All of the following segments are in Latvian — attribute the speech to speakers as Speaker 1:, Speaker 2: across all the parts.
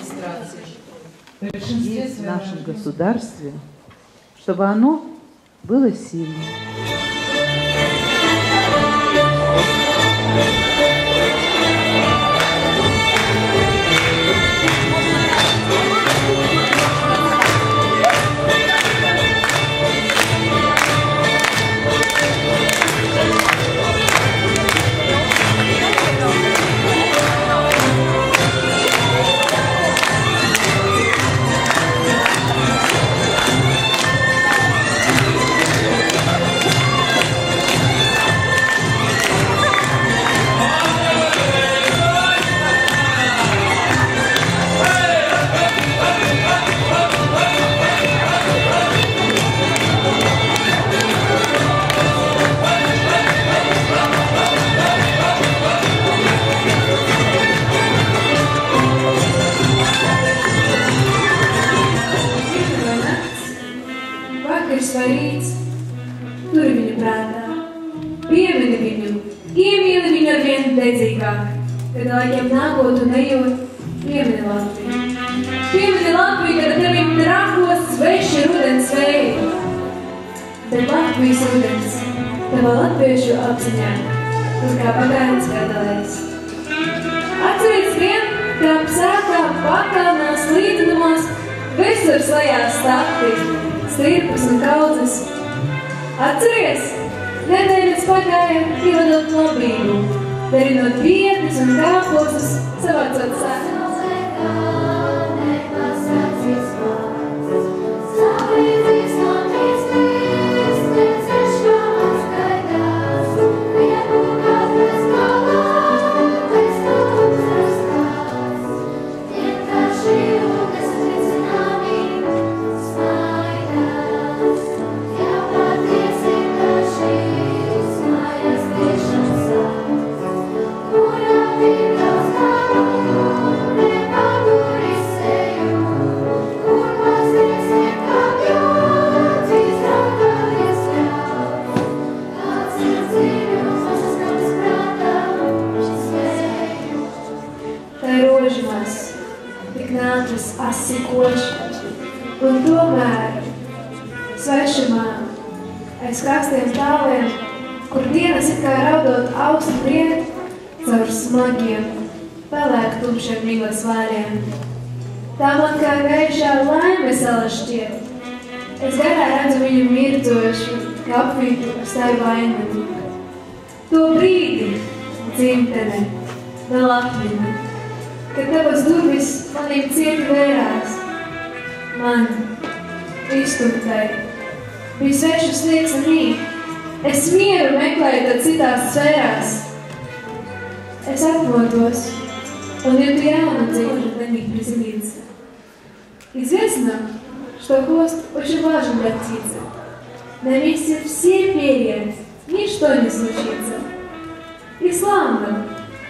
Speaker 1: администрации.
Speaker 2: В нашем государстве, чтобы оно было сильным.
Speaker 3: Svarīts, turi viņu prātā, piemini viņu, iemīli viņu arvien dedzīgāk, kad laikiem nākot un ejot, piemini Latviju. Piemini Latviju, kad tevim trakos sveši rudens vēji. Bet Latvijas rudens, tavā latviešu apziņā, tur kā pagainis gadalēs. Atceries vien, kā sēkā pakalnās līdzinumos, visur slējās stapti, stirpas un kaudzes. Atceries, nedēļas pagāja, ievadot labību, darinot vietnes un kāposas, savācot sēkā. Un tomēr svešumā aiz krastiem tāliem, kur dienas it kā raudot augstu riet caur smagiem, pelēk tumšiem miglas vāriem. Tā man kā gaišā laime sala šķiet. Es garā redzu viņu mirdzošu, kā apvītu ar savu vainu. To brīdi, dzimtene, vēl atminu, kad tavas durvis manīm cieti vērās. Man, iztumtai, bija svešu sniegs un mīt. Es mieru meklēju tad citās sfērās. Es atmodos, он реально делает на них приземлиться. Известно, что хвост очень важен для птицы. На месте все перья, ничто не случится. И славно,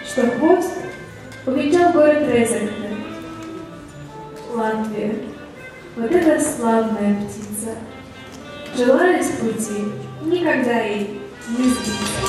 Speaker 3: что хвост увенчал город Резекне. Латвия. Вот эта славная птица. Желаю с пути никогда ей не сбиться.